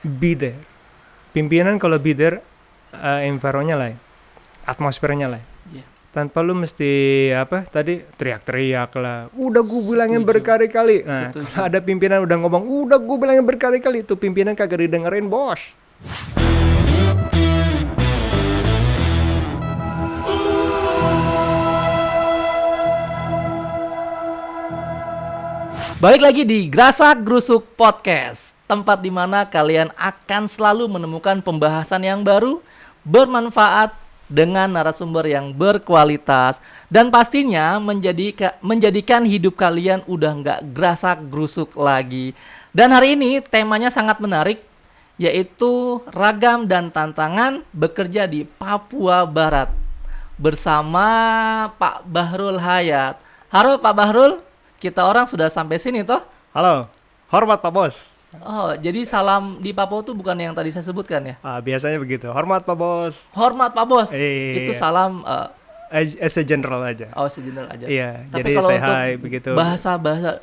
be there. Pimpinan kalau be there, environnya lain, atmosfernya lain. Iya. Tanpa lu mesti tadi teriak-teriak lah. Udah gue bilangin Setuju. berkali-kali. Nah, Setuju. kalau ada pimpinan udah ngomong, udah gue bilangin berkali-kali, tuh pimpinan kagak didengerin, bos. Balik lagi di Grasak Grusuk Podcast, tempat di mana kalian akan selalu menemukan pembahasan yang baru, bermanfaat, dengan narasumber yang berkualitas, dan pastinya menjadikan hidup kalian udah nggak grasak grusuk lagi. Dan hari ini temanya sangat menarik, yaitu ragam dan tantangan bekerja di Papua Barat bersama Pak Bahrul Hayat. Halo Pak Bahrul, kita orang sudah sampai sini toh. Halo, hormat Pak Bos. Oh, jadi salam di Papua tuh bukan yang tadi saya sebutkan ya? Biasanya begitu, hormat Pak Bos. Hormat Pak Bos. Iya. Itu salam As a general aja. sejener aja. Iya, Tapi jadi kalau say untuk hi begitu. bahasa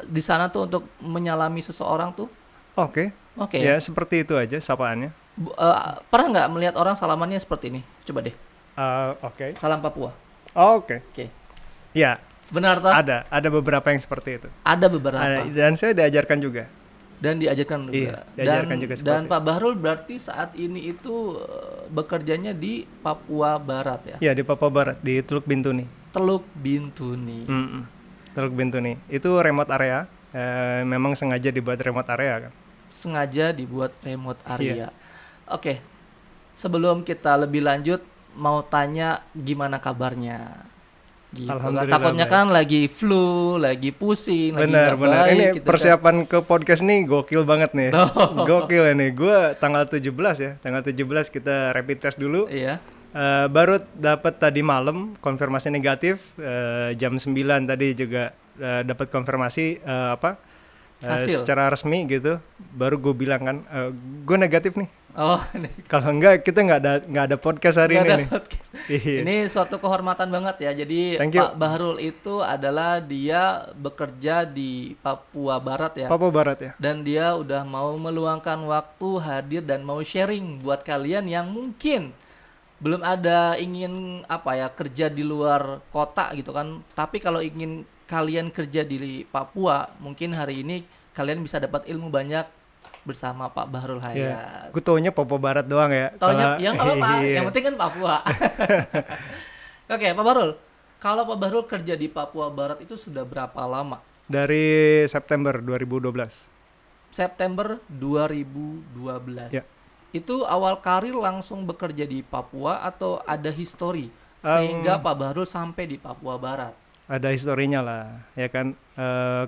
di sana tuh untuk menyalami seseorang tuh, Oke. oke Ya, ya. seperti itu aja sapaannya. Pernah nggak melihat orang salamannya seperti ini? Coba deh, Oke. salam Papua. Oke. Oke, Ya, benar tak? ada beberapa yang seperti itu. Ada beberapa. Dan saya diajarkan juga. Dan diajarkan juga. Iya, diajarkan juga seperti dan itu. Pak Bahrul berarti saat ini itu bekerjanya di Papua Barat ya? Ya, di Papua Barat, di Teluk Bintuni. Teluk Bintuni. Teluk Bintuni. Itu remote area. Memang sengaja dibuat remote area kan. Sengaja dibuat remote area. Iya. Oke. Sebelum kita lebih lanjut, mau tanya gimana kabarnya? Gitu. Alhamdulillah Takutnya baik. kan lagi flu, lagi pusing, lagi Benar. nggak baik. Ini gitu persiapan ke podcast nih gokil banget nih. Oh. Gokil ini. Gue tanggal 17 ya. Tanggal 17 kita rapid test dulu. Kan? Iya. Baru dapat tadi malam konfirmasi negatif. Jam 9 tadi juga dapat konfirmasi Hasil. secara resmi gitu. Baru gue bilang kan, gue negatif nih. Oh, ini Kalau enggak kita nggak ada podcast hari nggak ini ada nih. podcast. Iya. Ini suatu kehormatan banget ya. Jadi Thank you. Pak Bahrul itu adalah dia bekerja di Papua Barat ya. Papua Barat ya. Dan dia udah mau meluangkan waktu hadir dan mau sharing buat kalian yang mungkin belum ada ingin kerja di luar kota gitu kan. Tapi kalau ingin kalian kerja di Papua, mungkin hari ini kalian bisa dapat ilmu banyak bersama Pak Bahrul Iya. Hayat. Gue taunya Papua Barat doang ya. Taunya Kalau- ya nggak apa-apa, Iya. yang penting kan Papua. Oke, Pak Bahrul. Kalau Pak Bahrul kerja di Papua Barat itu sudah berapa lama? Dari September 2012. September 2012. Ya. Itu awal karir langsung bekerja di Papua atau ada histori sehingga Pak Bahrul sampai di Papua Barat? Ada historinya lah, ya kan.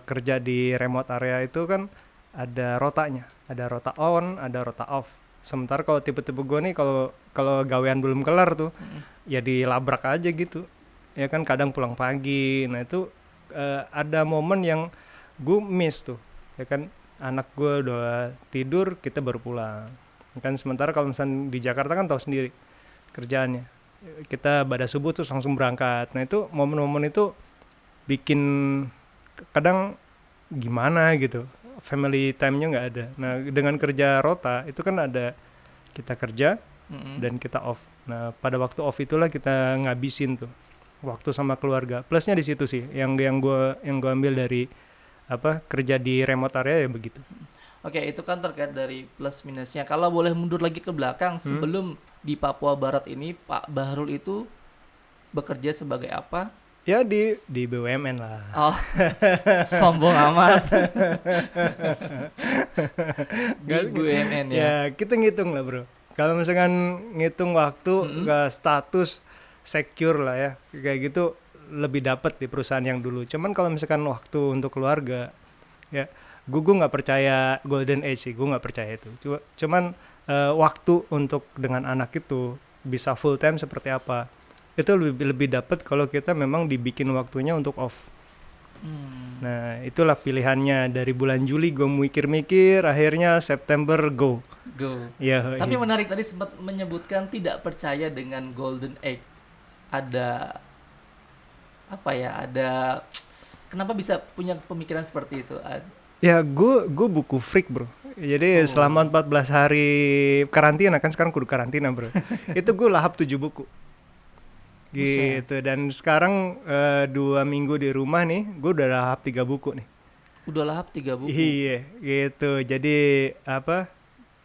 Kerja di remote area itu kan ada rotanya, ada rota on, ada rota off. Sementara kalau tipe-tipe gue nih, kalau gawean belum kelar tuh, ya dilabrak aja gitu. Ya kan kadang pulang pagi. Nah itu ada momen yang gue miss tuh, ya kan. Anak gue udah tidur, kita baru pulang. Kan sementara kalau misalnya di Jakarta kan tahu sendiri kerjaannya. Kita pada subuh tuh langsung berangkat. Nah itu momen-momen itu bikin kadang gimana gitu, family time-nya nggak ada. Nah dengan kerja rota itu kan ada kita kerja dan kita off. Nah pada waktu off itulah kita ngabisin tuh waktu sama keluarga. Plusnya di situ sih yang gue ambil dari kerja di remote area ya begitu. Oke, itu kan terkait dari plus minusnya. Kalau boleh mundur lagi ke belakang, sebelum di Papua Barat ini Pak Bahrul itu bekerja sebagai apa? Ya di BUMN lah. Oh, sombong amat. Di BUMN ya. Ya kita ngitung lah bro. Kalau misalkan ngitung waktu ke status secure lah ya, kayak gitu lebih dapat di perusahaan yang dulu. Cuman kalau misalkan waktu untuk keluarga, ya gue nggak percaya golden age sih, gue nggak percaya itu. Cuman waktu untuk dengan anak itu bisa full time seperti apa, itu lebih dapat kalau kita memang dibikin waktunya untuk off. Nah itulah pilihannya. Dari bulan Juli gue mikir-mikir, akhirnya September go. Ya. Tapi menarik tadi sempat menyebutkan tidak percaya dengan golden egg. Ada kenapa bisa punya pemikiran seperti itu? Ya gue buku freak bro. Jadi selama 14 hari karantina, kan sekarang kudu karantina bro. Itu gue lahap 7 buku. Buset. Gitu. Dan sekarang 2 minggu di rumah nih, gue udah lahap 3 buku nih. Udah lahap 3 buku. Iya gitu. Jadi apa,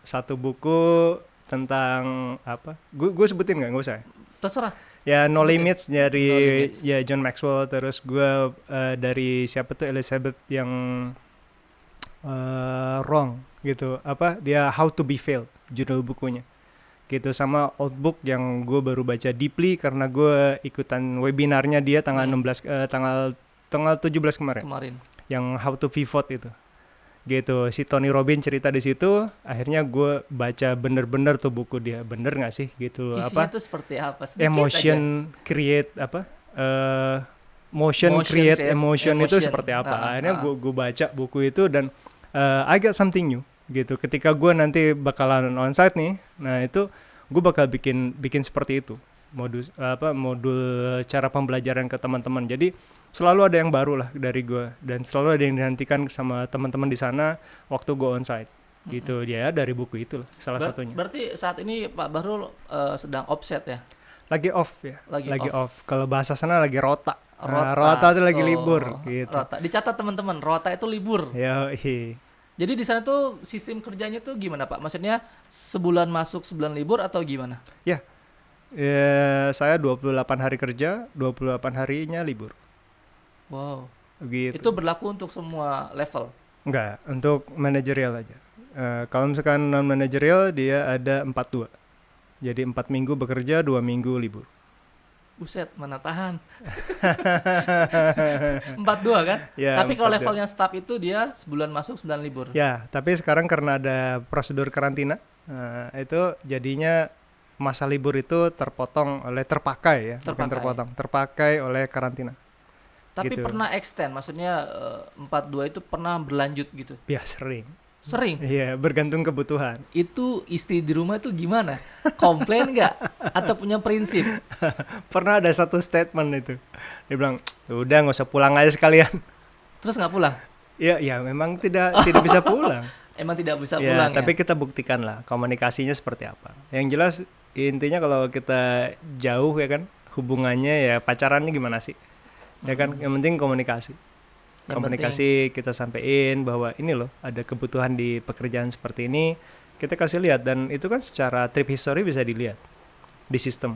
satu buku tentang apa, gue sebutin nggak usah ya? Terserah. Ya No Sebutin. Limits dari No Limits. ya John Maxwell. Terus gue dari siapa tuh, Elizabeth yang Wrong gitu, apa dia How to Be Failed judul bukunya gitu. Sama Old Book yang gue baru baca deeply karena gue ikutan webinarnya dia tanggal 16 tanggal 17 kemarin, Kemarin. yang How to Pivot itu gitu. Si Tony Robbins cerita di situ, akhirnya gue baca bener-bener tuh buku dia. Bener nggak sih gitu, Isinya apa tuh seperti apa? Sedikit emotion create apa motion create emotion itu seperti apa. Akhirnya gue baca buku itu dan I got something new gitu. Ketika gue nanti bakalan onsite nih, nah itu gue bakal bikin seperti itu, modul cara pembelajaran ke teman-teman. Jadi selalu ada yang baru lah dari gue, dan selalu ada yang dinantikan sama teman-teman di sana waktu gue onsite gitu. Ya dari buku itu lah salah satunya. Berarti saat ini Pak Bahrul sedang offset ya? Lagi off ya, Lagi off. Kalau bahasa sana lagi rota. Rota. Rota itu lagi libur gitu. Rota. Dicatat teman-teman, rota itu libur. Yoi. Jadi di sana tuh sistem kerjanya tuh gimana Pak? Maksudnya sebulan masuk, sebulan libur atau gimana? Ya, saya 28 hari kerja, 28 harinya libur. Wow. Gitu. Itu berlaku untuk semua level? Enggak, untuk manajerial aja. Kalau misalkan non manajerial dia ada 42. Jadi 4 minggu bekerja, 2 minggu libur. Buset, mana tahan. 42 kan? Ya, Tapi kalau 42. levelnya staff itu dia sebulan masuk, sebulan libur. Ya, tapi sekarang karena ada prosedur karantina, itu jadinya masa libur itu terpakai bukan terpotong, terpakai oleh karantina. Tapi gitu. pernah extend, maksudnya 42 itu pernah berlanjut gitu? Ya sering. Sering? Iya, bergantung kebutuhan. Itu istri di rumah tuh gimana? Komplain nggak? Atau punya prinsip? Pernah ada satu statement itu, dia bilang, udah nggak usah pulang aja sekalian. Terus nggak pulang? Ya memang tidak bisa pulang. Emang tidak bisa Ya, pulang tapi ya? kita buktikan lah komunikasinya seperti apa. Yang jelas intinya kalau kita jauh ya kan, hubungannya ya pacarannya gimana sih? Ya kan, yang penting komunikasi. Yang Komunikasi kita sampein bahwa ini loh ada kebutuhan di pekerjaan seperti ini, kita kasih lihat. Dan itu kan secara trip history bisa dilihat di sistem,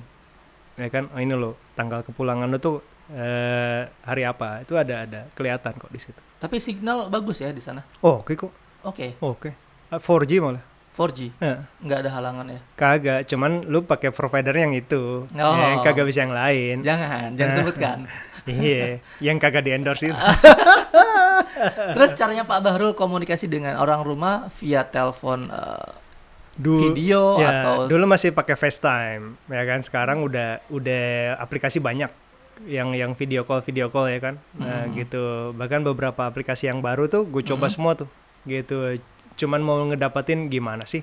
ya kan. Oh ini loh tanggal kepulangan lo tuh hari apa, itu ada kelihatan kok di situ. Tapi signal bagus ya di sana? Oh oke kok. Oke. 4G malah. 4G? Ya. Nggak ada halangan ya? Kagak, cuman lu pakai provider yang itu. Oh. Kagak bisa yang lain. Jangan sebutkan. Iya, yang kagak di endorse itu. Terus caranya Pak Bahrul komunikasi dengan orang rumah via telepon video ya, atau dulu masih pakai FaceTime, ya kan. Sekarang udah aplikasi banyak yang video call ya kan. Nah, gitu. Bahkan beberapa aplikasi yang baru tuh gue coba semua tuh. Gitu. Cuman mau ngedapetin gimana sih?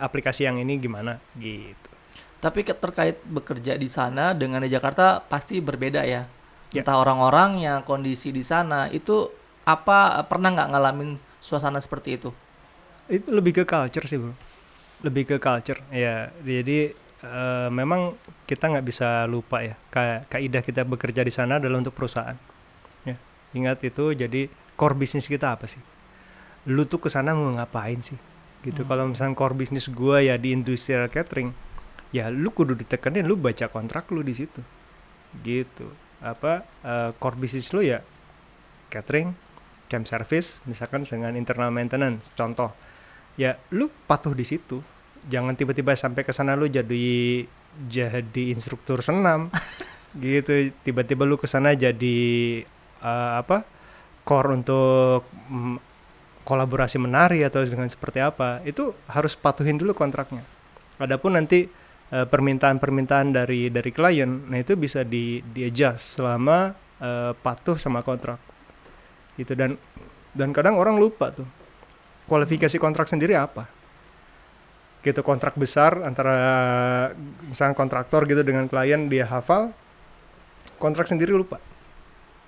Aplikasi yang ini gimana gitu. Tapi terkait bekerja di sana dengan di Jakarta pasti berbeda ya. Ya. Entah orang-orang yang kondisi di sana itu pernah nggak ngalamin suasana seperti itu? Itu lebih ke culture sih bro. Lebih ke culture ya. Jadi memang kita nggak bisa lupa ya. Kaidah kita bekerja di sana adalah untuk perusahaan. Ya. Ingat itu. Jadi core bisnis kita apa sih? Lu tuh kesana mau ngapain sih? Gitu. Kalau misalnya core bisnis gua ya di industrial catering, ya lu kudu ditekenin, lu baca kontrak lu di situ gitu. Core bisnis lu ya catering, camp service misalkan dengan internal maintenance contoh, ya lu patuh di situ. Jangan tiba-tiba sampai ke sana lu jadi instruktur senam gitu. Tiba-tiba lu ke sana jadi core untuk kolaborasi menari atau dengan seperti apa. Itu harus patuhin dulu kontraknya. Adapun nanti permintaan dari klien, nah itu bisa di adjust selama patuh sama kontrak gitu. Dan kadang orang lupa tuh kualifikasi kontrak sendiri apa gitu. Kontrak besar antara misalnya kontraktor gitu dengan klien dia hafal, kontrak sendiri lupa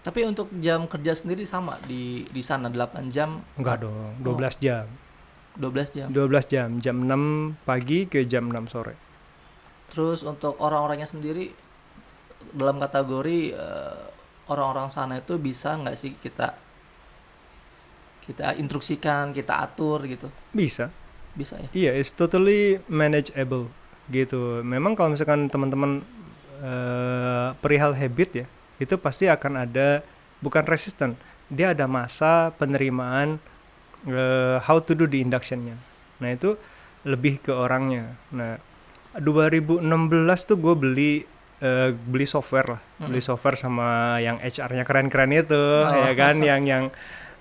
Tapi untuk jam kerja sendiri sama di sana 8 jam, Enggak dong, 12 jam. 12 jam. 12 jam, jam 6 pagi ke jam 6 sore. Terus untuk orang-orangnya sendiri dalam kategori orang-orang sana itu bisa nggak sih kita instruksikan, kita atur gitu? Bisa. Bisa ya? Iya, it's totally manageable gitu. Memang kalau misalkan teman-teman perihal habit ya, itu pasti akan ada, bukan resisten, dia ada masa penerimaan how to do the inductionnya. Nah itu lebih ke orangnya. Nah 2016 tuh gue beli software lah, beli software sama yang HR-nya keren-keren itu, ya kan,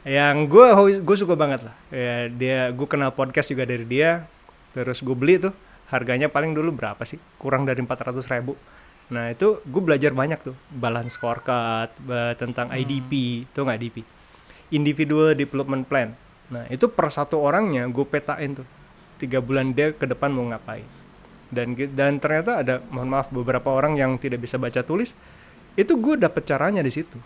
yang gue suka banget lah. Ya, gue kenal podcast juga dari dia, terus gue beli tuh, harganya paling dulu berapa sih? Kurang dari 400.000. Nah itu gue belajar banyak tuh, balance scorecard, tentang IDP, tuh nggak IDP, Individual Development Plan. Nah itu per satu orangnya gue petain tuh, 3 bulan dia ke depan mau ngapain. Dan ternyata ada, mohon maaf, beberapa orang yang tidak bisa baca tulis, itu gue dapet caranya di situ.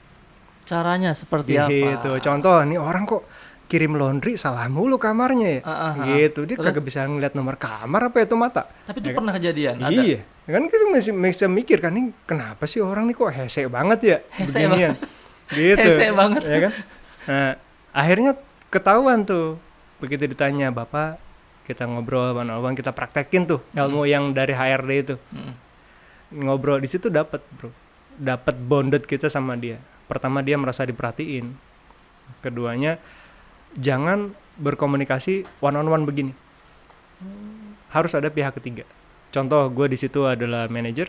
Caranya seperti apa? Gitu. Contoh, nih orang kok kirim laundry salah mulu kamarnya ya. Gitu. Dia kagak bisa ngeliat nomor kamar apa itu mata. Tapi itu pernah kejadian? Ada? Iya. Kan kita masih bisa mikir kan, nih kenapa sih orang nih kok hese banget ya? Hese beginian. Gitu. Hese banget. Ya kan? Nah, akhirnya ketahuan tuh. Begitu ditanya, Bapak, kita ngobrol one-on-one, kita praktekin tuh ilmu yang dari HRD itu. Ngobrol di situ dapat, bro. Dapat bonded kita sama dia. Pertama, dia merasa diperhatiin. Keduanya, jangan berkomunikasi one-on-one begini. Harus ada pihak ketiga. Contoh, gue di situ adalah manajer,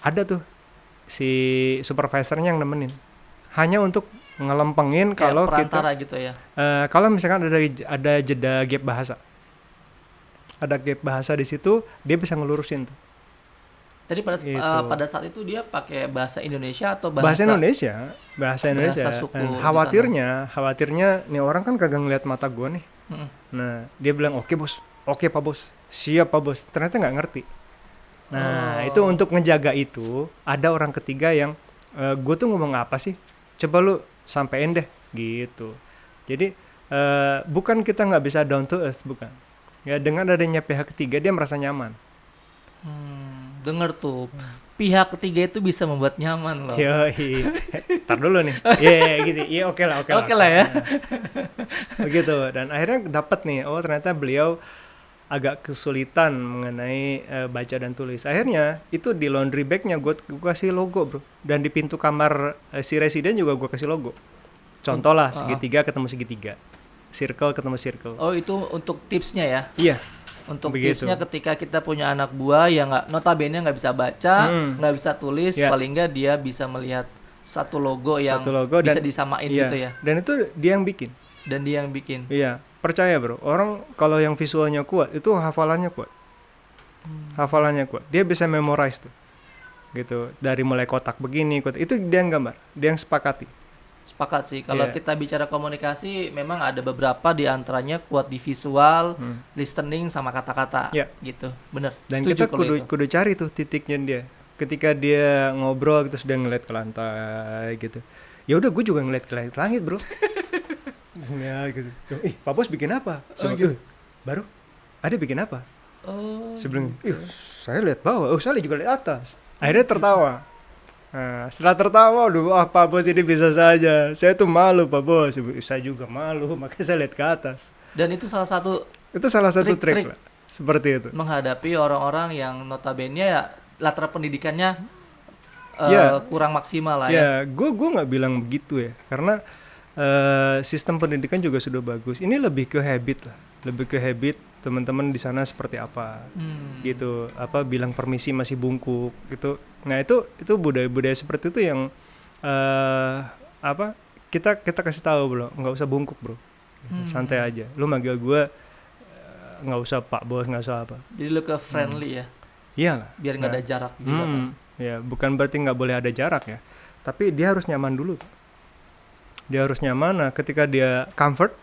ada tuh si supervisornya yang nemenin. Hanya untuk ngelempengin Kayak kalau perantara kita, gitu ya. kalau misalkan ada jeda gap bahasa, ada gap bahasa di situ, dia bisa ngelurusin tuh. Jadi Gitu. pada saat itu dia pakai bahasa Indonesia atau Bahasa Indonesia. suku Dan di khawatirnya nih orang kan kagak ngeliat mata gue nih. Nah, dia bilang, oke bos, oke pak bos, siap pak bos. Ternyata nggak ngerti. Nah, itu untuk ngejaga itu, ada orang ketiga yang, gue tuh ngomong apa sih? Coba lu sampein deh, gitu. Jadi, bukan kita nggak bisa down to earth, bukan. Ya, dengan adanya pihak ketiga, dia merasa nyaman. Dengar tuh, pihak ketiga itu bisa membuat nyaman loh. Yoi. Ntar dulu nih. Iya gitu. Iya oke lah Ya. Begitu. Dan akhirnya dapat nih, oh ternyata beliau agak kesulitan mengenai baca dan tulis. Akhirnya itu di laundry bagnya gue kasih logo, bro. Dan di pintu kamar si residen juga gue kasih logo. Contoh lah, segitiga ketemu segitiga, circle ketemu circle. Oh, itu untuk tipsnya ya? Iya. Untuk begitu. tipsnya ketika kita punya anak buah yang notabene nggak bisa baca, nggak bisa tulis, paling nggak dia bisa melihat satu logo yang bisa disamain gitu ya. Dan itu dia yang bikin. Iya, percaya bro. Orang kalau yang visualnya kuat, itu hafalannya kuat. Dia bisa memorize tuh. Gitu. Dari mulai kotak begini, kotak itu dia yang gambar, dia yang sepakati. Sepakat sih, kalau kita bicara komunikasi memang ada beberapa di antaranya kuat di visual, listening sama kata-kata gitu, bener. Dan setuju kita kudu cari tuh titiknya dia. Ketika dia ngobrol gitu sudah ngeliat ke lantai gitu. Ya udah, gue juga ngeliat ke langit bro. Ya gitu. Pak Bos bikin apa? Gitu. Baru ada bikin apa? Sebelum saya lihat bawah, saya juga lihat atas. Akhirnya tertawa. Nah, setelah tertawa, Pak Bos ini bisa saja. Saya tuh malu Pak Bos. Saya juga malu, makanya saya lihat ke atas. Dan itu salah satu trik lah. Seperti itu. Menghadapi orang-orang yang notabene ya latar pendidikannya kurang maksimal lah ya. Gue nggak bilang begitu ya, karena sistem pendidikan juga sudah bagus. Ini lebih ke habit lah, teman-teman di sana seperti apa, gitu. Apa bilang permisi masih bungkuk gitu. Nah itu budaya seperti itu yang kita kasih tahu bro, nggak usah bungkuk bro, santai aja. Lu manggil gue nggak usah Pak Bos, nggak usah apa. Jadi lu ke friendly ya. Iyalah. Biar nggak ada jarak juga kan. Ya bukan berarti nggak boleh ada jarak ya, tapi dia harus nyaman dulu. Dia harus nyaman. Nah ketika dia comfort,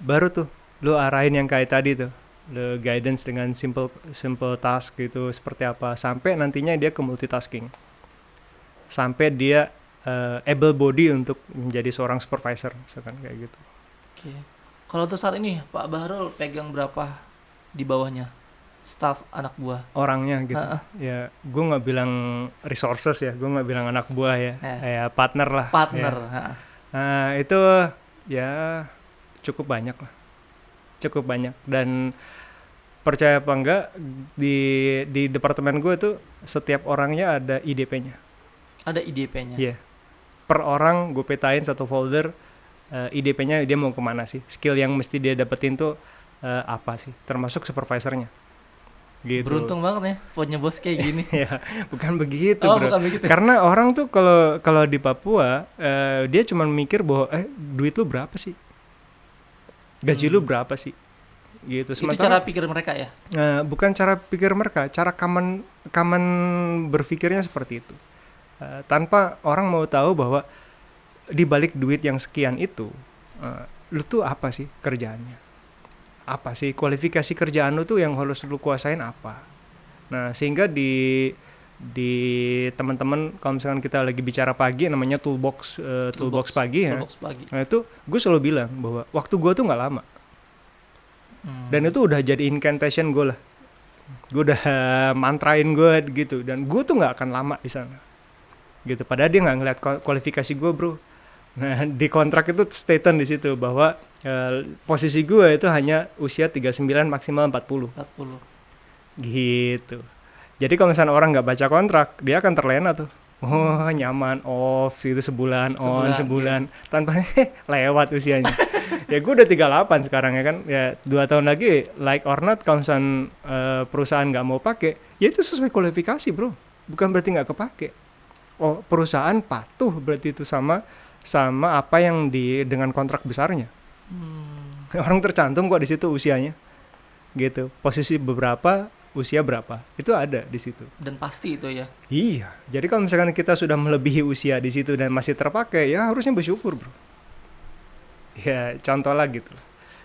baru tuh lu arahin yang kayak tadi tuh, lu guidance dengan simple task gitu, seperti apa, sampai nantinya dia ke multitasking, sampai dia able body untuk menjadi seorang supervisor misalkan kayak gitu. Oke. Kalau untuk saat ini Pak Bahrul pegang berapa di bawahnya staff anak buah? Orangnya gitu. Heeh. Ya, gue nggak bilang resources ya, gue nggak bilang anak buah ya, ya partner lah. Partner. Ya. Ha. Nah, itu ya cukup banyak lah, cukup banyak. Dan percaya apa enggak, di departemen gue tuh setiap orangnya ada IDP-nya. Ada IDP-nya. Iya. Per orang gue petain satu folder, IDP-nya dia mau kemana sih, skill yang mesti dia dapetin tuh apa sih, termasuk supervisornya. Gitu. Beruntung banget ya punya bos kayak gini. Ya, bukan begitu, Oh, bro. bukan begitu. Karena orang tuh kalau di Papua dia cuma mikir bahwa duit lu berapa sih, gaji lu berapa sih, gitu. Itu cara pikir mereka ya. Bukan cara pikir mereka, cara common berpikirnya seperti itu. Tanpa orang mau tahu bahwa di balik duit yang sekian itu, lu tuh apa sih kerjaannya? Apa sih kualifikasi kerjaan lu tuh yang harus lu kuasain apa? Nah, sehingga di teman-teman kalau misalkan kita lagi bicara pagi namanya toolbox pagi ya. Toolbox pagi. Nah, itu gue selalu bilang bahwa waktu gue tuh nggak lama. Dan itu udah jadi incantation gue lah. Gue udah mantrain gue gitu, dan gue tuh nggak akan lama di sana. Gitu. Padahal dia nggak ngeliat kualifikasi gue, bro. Nah, di kontrak itu statement di situ bahwa posisi gue itu hanya usia 39 maksimal 40. 40. Gitu. Jadi kalau misalnya orang nggak baca kontrak, dia akan terlena tuh. Oh, nyaman, off gitu sebulan Sebulan. tanpa lewat usianya. Ya gue udah 38 sekarang ya kan. Ya 2 tahun lagi like or not kalau misalnya perusahaan nggak mau pakai, ya itu sesuai kualifikasi, bro. Bukan berarti nggak kepake. Oh, perusahaan patuh berarti itu sama apa yang dengan kontrak besarnya. Orang tercantum kok di situ usianya. Gitu. Posisi beberapa, usia berapa. Itu ada di situ. Dan pasti itu ya. Iya. Jadi kalau misalkan kita sudah melebihi usia di situ dan masih terpakai, ya harusnya bersyukur, bro. Ya, contoh lah gitu.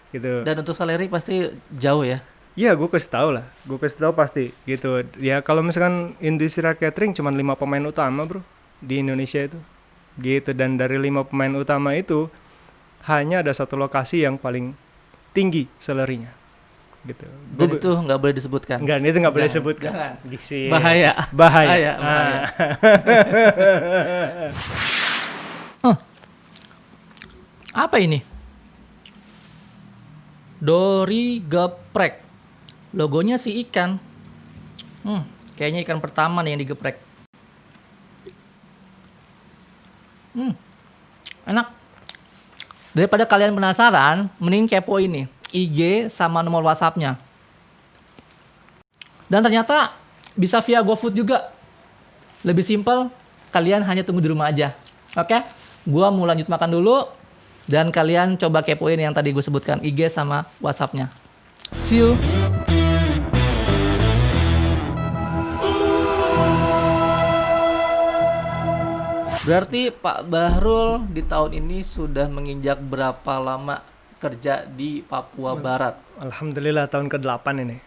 Gitu. Dan untuk salary pasti jauh ya. Iya, gue kasih tahu lah. Gue kasih tahu pasti gitu. Ya kalau misalkan industri catering cuma 5 pemain utama, bro, di Indonesia itu. Gitu. Dan dari 5 pemain utama itu hanya ada satu lokasi yang paling tinggi salary-nya. Gitu. Dan itu nggak boleh disebutkan. Enggak, itu nggak boleh Jangan, disebutkan. jangan. Gisi. Bahaya. Bahaya. Apa ini? Dori geprek. Logonya si ikan. Kayaknya ikan pertama nih yang digeprek. Enak. Daripada kalian penasaran, mending kepo ini IG sama nomor WhatsApp-nya. Dan ternyata bisa via GoFood juga. Lebih simpel, kalian hanya tunggu di rumah aja. Oke? Gua mau lanjut makan dulu. Dan kalian coba kepoin yang tadi gue sebutkan, IG sama WhatsApp-nya. See you. Berarti Pak Bahrul di tahun ini sudah menginjak berapa lama kerja di Papua Barat? Alhamdulillah tahun ke-8 ini.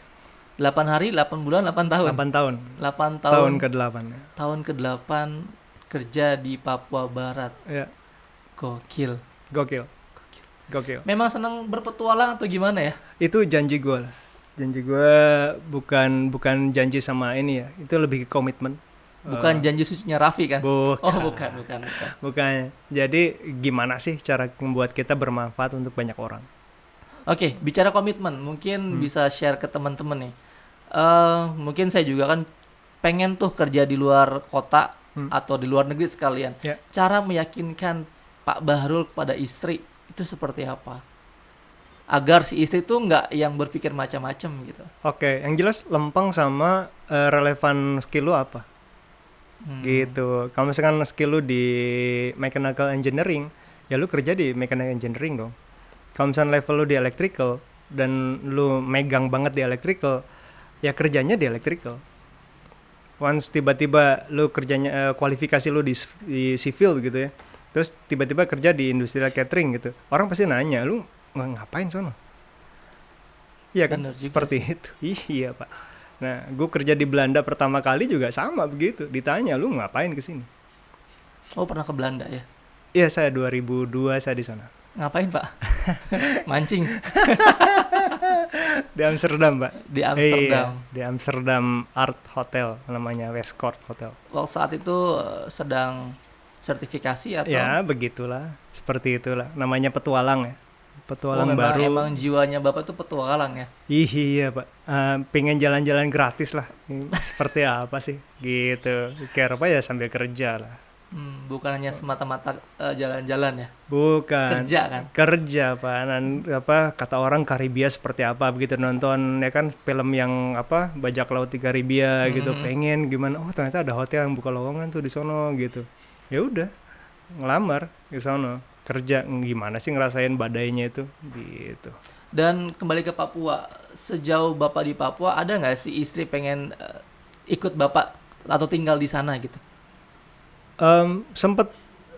8 hari, 8 bulan, 8 tahun? 8 tahun. 8 tahun. Tahun ke-8 ya. Tahun ke-8 kerja di Papua Barat. Ya. Gokil. Gokil. Memang senang berpetualang atau gimana ya? Itu janji gue lah. Janji gue bukan janji sama ini ya. Itu lebih ke komitmen. Bukan janji sucinya Raffi kan? Bukan. Oh, bukan. Bukan. Jadi gimana sih cara membuat kita bermanfaat untuk banyak orang? Oke, bicara komitmen, mungkin bisa share ke teman-teman nih. Mungkin saya juga kan pengen tuh kerja di luar kota atau di luar negeri sekalian. Ya. Cara meyakinkan Pak Bahrul kepada istri itu seperti apa? Agar si istri tuh nggak yang berpikir macam-macam gitu. Oke, yang jelas lempeng sama relevan skill lu apa? Gitu. Kalau misalkan skill lu di mechanical engineering, ya lu kerja di mechanical engineering dong. Kalau misalkan level lu di electrical dan lu megang banget di electrical, ya kerjanya di electrical. Once tiba-tiba lu kerjanya kualifikasi lu di civil gitu ya, terus tiba-tiba kerja di industrial catering gitu, orang pasti nanya, lu ngapain sono? Iya kan? Seperti sih. Itu. Iya, Pak. Nah, gue kerja di Belanda pertama kali juga sama begitu. Ditanya, lu ngapain kesini? Oh, pernah ke Belanda ya? Iya, saya 2002 saya di sana. Ngapain, Pak? Mancing Di Amsterdam, Pak. di Amsterdam. Iya, di Amsterdam Art Hotel namanya, Westcourt Hotel. Waktu saat itu sedang sertifikasi atau Ya, begitulah. Seperti itulah. Namanya petualang ya. Petualang memang baru. emang jiwanya Bapak tuh petualang ya? Iya, Pak. Pengen jalan-jalan gratis lah. Seperti apa sih? Gitu. Kira apa ya sambil kerja lah. Bukan hanya semata-mata jalan-jalan ya, Bukan. kerja kan? Kerja, Pak. Apa kata orang Karibia seperti apa begitu nonton ya kan film yang apa Bajak Laut di Karibia gitu. Pengen gimana? Oh, ternyata ada hotel yang buka lowongan tuh di sono gitu. Ya udah, ngelamar di sono. Kerja gimana sih ngerasain badainya itu gitu. Dan kembali ke Papua, sejauh Bapak di Papua ada nggak sih istri pengen ikut Bapak atau tinggal di sana gitu? Sempet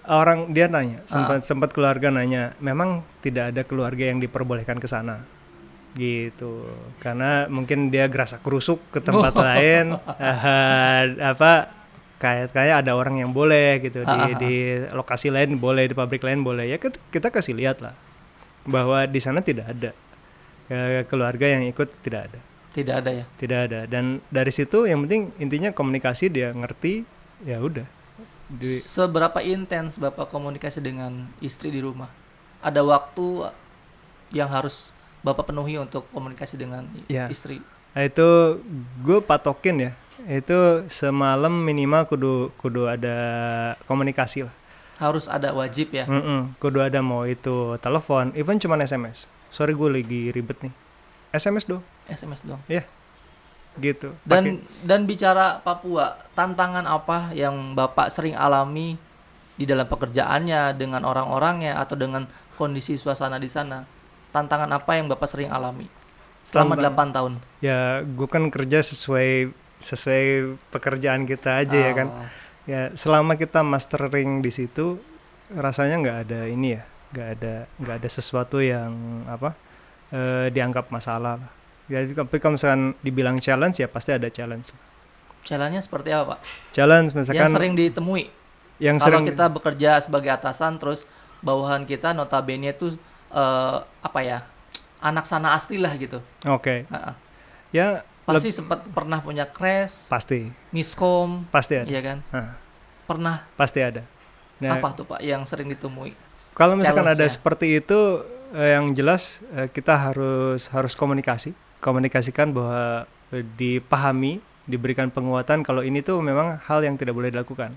orang dia nanya, sempat keluarga nanya, memang tidak ada keluarga yang diperbolehkan ke sana, gitu. Karena mungkin dia gerasa kerusuk ke tempat lain, apa kayak ada orang yang boleh gitu di lokasi lain boleh, di pabrik lain boleh. Ya kita kasih lihat lah bahwa di sana tidak ada keluarga yang ikut, tidak ada. Tidak ada ya? Tidak ada. Dan dari situ yang penting intinya komunikasi, dia ngerti, ya udah. Seberapa intens Bapak komunikasi dengan istri di rumah? Ada waktu yang harus Bapak penuhi untuk komunikasi dengan istri? Nah, itu gue patokin ya. Itu semalam minimal kudu ada komunikasi lah. Harus ada, wajib ya? Kudu ada, mau itu telepon, even cuman SMS. Sorry gue lagi ribet nih. SMS dong. SMS dong. Iya. Gitu. Dan bicara Papua, tantangan apa yang Bapak sering alami di dalam pekerjaannya, dengan orang-orangnya, atau dengan kondisi suasana di sana? Tantangan apa yang Bapak sering alami selama 8 tahun? Ya, gue kan kerja sesuai pekerjaan kita aja ya kan. Ya, selama kita mastering di situ, rasanya nggak ada ini ya, nggak ada sesuatu yang apa dianggap masalah lah. Ya, tapi kalau misalkan dibilang challenge, ya pasti ada challenge. Challenge-nya seperti apa, Pak? Challenge misalkan yang sering ditemui. Kalau kita bekerja sebagai atasan, terus bawahan kita notabene itu apa ya, anak sana asli lah gitu. Oke. Ya pasti sempat pernah punya crash. Pasti. Miskom. Pasti ada. Iya kan? Pernah. Pasti ada. Nah, apa tuh Pak yang sering ditemui? Kalau misalkan ada seperti itu, yang jelas kita harus komunikasikan bahwa dipahami, diberikan penguatan kalau ini tuh memang hal yang tidak boleh dilakukan.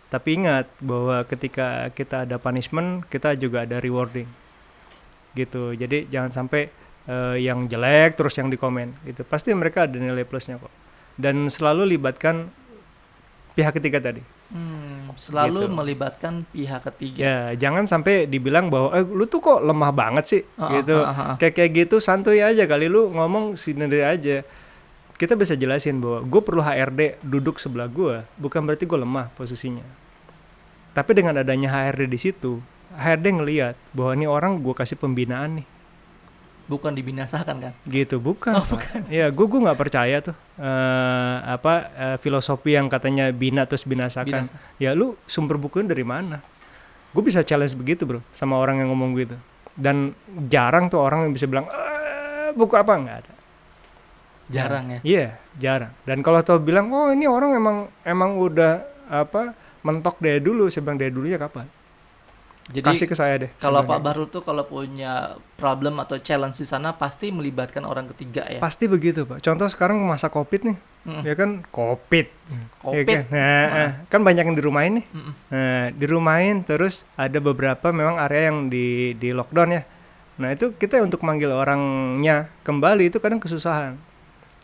Tapi ingat bahwa ketika kita ada punishment, kita juga ada rewarding. Gitu. Jadi jangan sampai yang jelek terus yang dikomen gitu. Pasti mereka ada nilai plusnya kok. Dan selalu libatkan pihak ketiga tadi. Selalu gitu. Melibatkan pihak ketiga. Ya, jangan sampai dibilang bahwa lu tuh kok lemah banget sih gitu. Kayak gitu, santuy aja kali, lu ngomong sendiri aja. Kita bisa jelasin bahwa gue perlu HRD duduk sebelah gue, bukan berarti gue lemah posisinya. Tapi dengan adanya HRD di situ, HRD ngelihat bahwa ini orang gue kasih pembinaan nih. Bukan dibinasakan kan? Gitu, bukan. Bukan. Ya, gue nggak percaya tuh filosofi yang katanya bina terus binasakan. Ya, lu sumber bukunya dari mana? Gue bisa challenge begitu bro, sama orang yang ngomong gitu. Dan jarang tuh orang yang bisa bilang buku apa, nggak ada. Jarang ya? Iya, jarang. Dan kalau tau bilang, oh ini orang emang udah mentok dari dulu, saya bilang dari dulunya kapan? Jadi kasih ke saya deh. Kalau Pak Bahrul tuh kalau punya problem atau challenge di sana pasti melibatkan orang ketiga ya. Pasti begitu Pak. Contoh sekarang masa COVID nih, ya kan COVID. Ya kan? Kan banyak yang dirumahin nih. Nah, dirumahin terus ada beberapa memang area yang di lockdown ya. Nah itu kita untuk manggil orangnya kembali itu kadang kesusahan.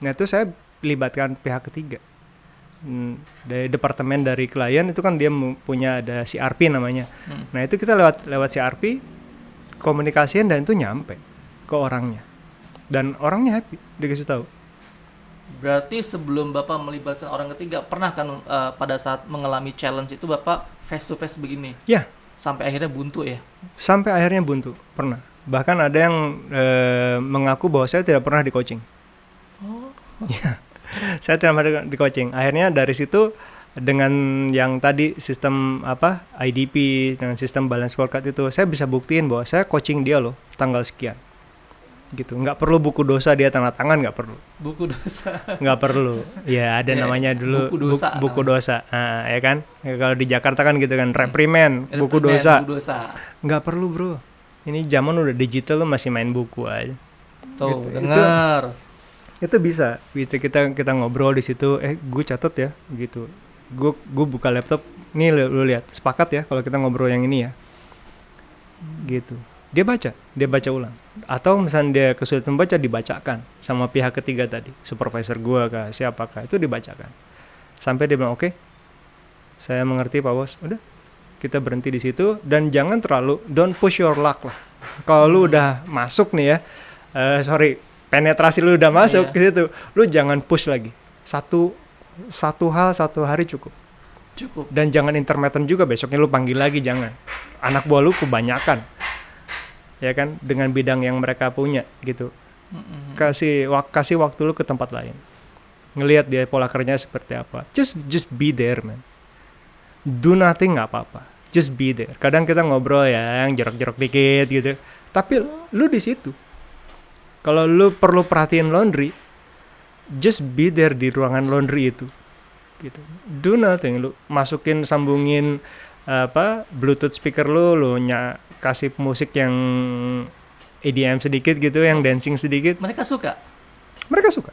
Nah itu saya libatkan pihak ketiga. Dari departemen dari klien itu kan dia punya ada CRP namanya. Nah itu kita lewat CRP komunikasiin dan itu nyampe ke orangnya dan orangnya happy dikasih tahu. Berarti sebelum Bapak melibatkan orang ketiga pernah kan pada saat mengalami challenge itu Bapak face to face begini? Ya. Sampai akhirnya buntu ya? Sampai akhirnya buntu, pernah. Bahkan ada yang mengaku bahwa saya tidak pernah di coaching. Oh. Ya. Saya tidak pernah di coaching. Akhirnya dari situ dengan yang tadi sistem apa IDP dengan sistem balance scorecard itu, saya bisa buktiin bahwa saya coaching dia loh tanggal sekian gitu. Nggak perlu buku dosa dia tanda tangan, nggak perlu. Buku dosa. Nggak perlu. Ya ada Ya, namanya dulu buku dosa buku namanya. dosa. Nah, ya kan. Ya, kalau di Jakarta kan gitu kan, reprimand, buku Reprimand, dosa. buku dosa. Nggak perlu bro. Ini zaman udah digital, lo masih main buku aja. Tuh, Gitu. dengar. Itu bisa kita ngobrol di situ. Gue catat ya gitu. Gue buka laptop. Nih lu lihat. Sepakat ya kalau kita ngobrol yang ini ya. Gitu. Dia baca ulang. Atau misalnya dia kesulitan baca, dibacakan sama pihak ketiga tadi, supervisor gua kah, siapakah, itu dibacakan. Sampai dia bilang, "Oke. Saya mengerti Pak Bos." Udah. Kita berhenti di situ dan jangan terlalu don't push your luck lah. Kalau lu udah masuk nih ya, penetrasi lu udah masuk Iya. ke situ, lu jangan push lagi. Satu hal satu hari cukup. Cukup. Dan jangan intermittent juga, besoknya lu panggil lagi, jangan. Anak buah lu kebanyakan. Ya kan, dengan bidang yang mereka punya gitu. Kasih waktu lu ke tempat lain. Ngelihat dia pola kerjanya seperti apa. Just be there, man. Do nothing nggak apa-apa. Just be there. Kadang kita ngobrol ya, yang jorok-jorok dikit gitu. Tapi lu di situ. Kalau lu perlu perhatiin laundry, just be there di ruangan laundry itu. Gitu. Do nothing. Lu masukin, sambungin Bluetooth speaker lu kasih musik yang EDM sedikit gitu, yang dancing sedikit. Mereka suka. Mereka suka